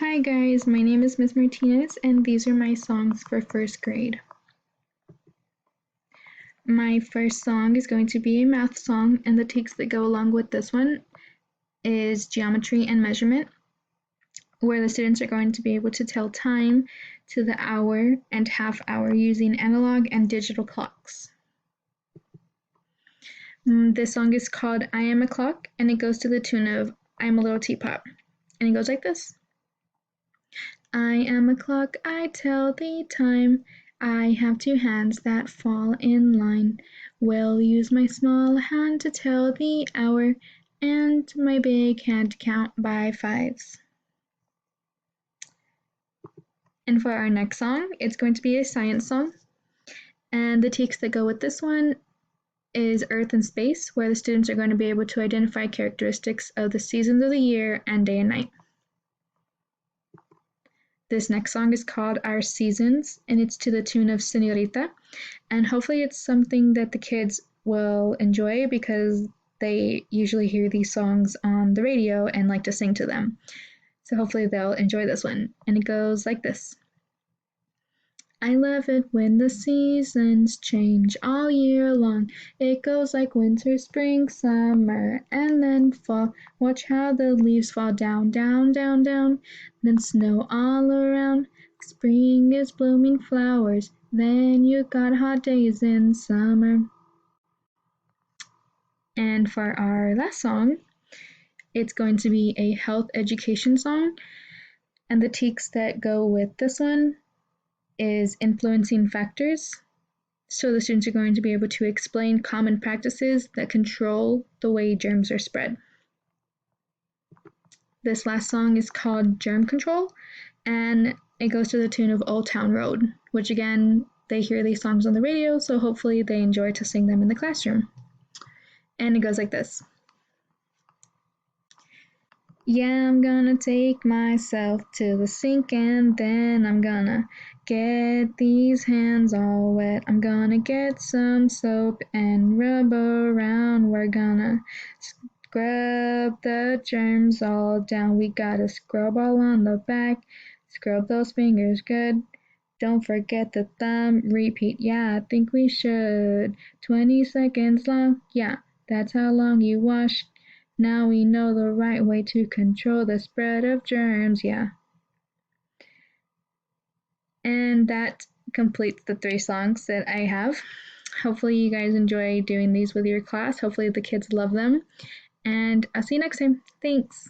Hi guys, my name is Ms. Martinez and these are my songs for first grade. My first song is going to be a math song, and the takes that go along with this one is geometry and measurement, where the students are going to be able to tell time to the hour and half hour using analog and digital clocks. This song is called I Am a Clock, and it goes to the tune of I'm a Little Teapot, and it goes like this. I am a clock, I tell the time. I have two hands that fall in line. Will use my small hand to tell the hour, and my big hand to count by fives. And for our next song, it's going to be a science song. And the takes that go with this one is Earth and Space, where the students are going to be able to identify characteristics of the seasons of the year and day and night. This next song is called Our Seasons, and it's to the tune of Señorita, and hopefully it's something that the kids will enjoy because they usually hear these songs on the radio and like to sing to them. So hopefully they'll enjoy this one, and it goes like this. I love it when the seasons change all year long. It goes like winter, spring, summer, and then fall. Watch how the leaves fall down, down, down, down. Then snow all around. Spring is blooming flowers. Then you got hot days in summer. And for our last song, it's going to be a health education song. And the takes that go with this one is influencing factors. So the students are going to be able to explain common practices that control the way germs are spread. This last song is called Germ Control, and it goes to the tune of Old Town Road, which again, they hear these songs on the radio, so hopefully they enjoy to sing them in the classroom. And it goes like this. Yeah, I'm gonna take myself to the sink and then I'm gonna get these hands all wet. I'm gonna get some soap and rub around. We're gonna scrub the germs all down. We gotta scrub all on the back. Scrub those fingers good. Don't forget the thumb. Repeat, yeah, I think we should. 20 seconds long, yeah, that's how long you wash. Now we know the right way to control the spread of germs, yeah. And that completes the 3 songs that I have. Hopefully you guys enjoy doing these with your class. Hopefully the kids love them. And I'll see you next time. Thanks.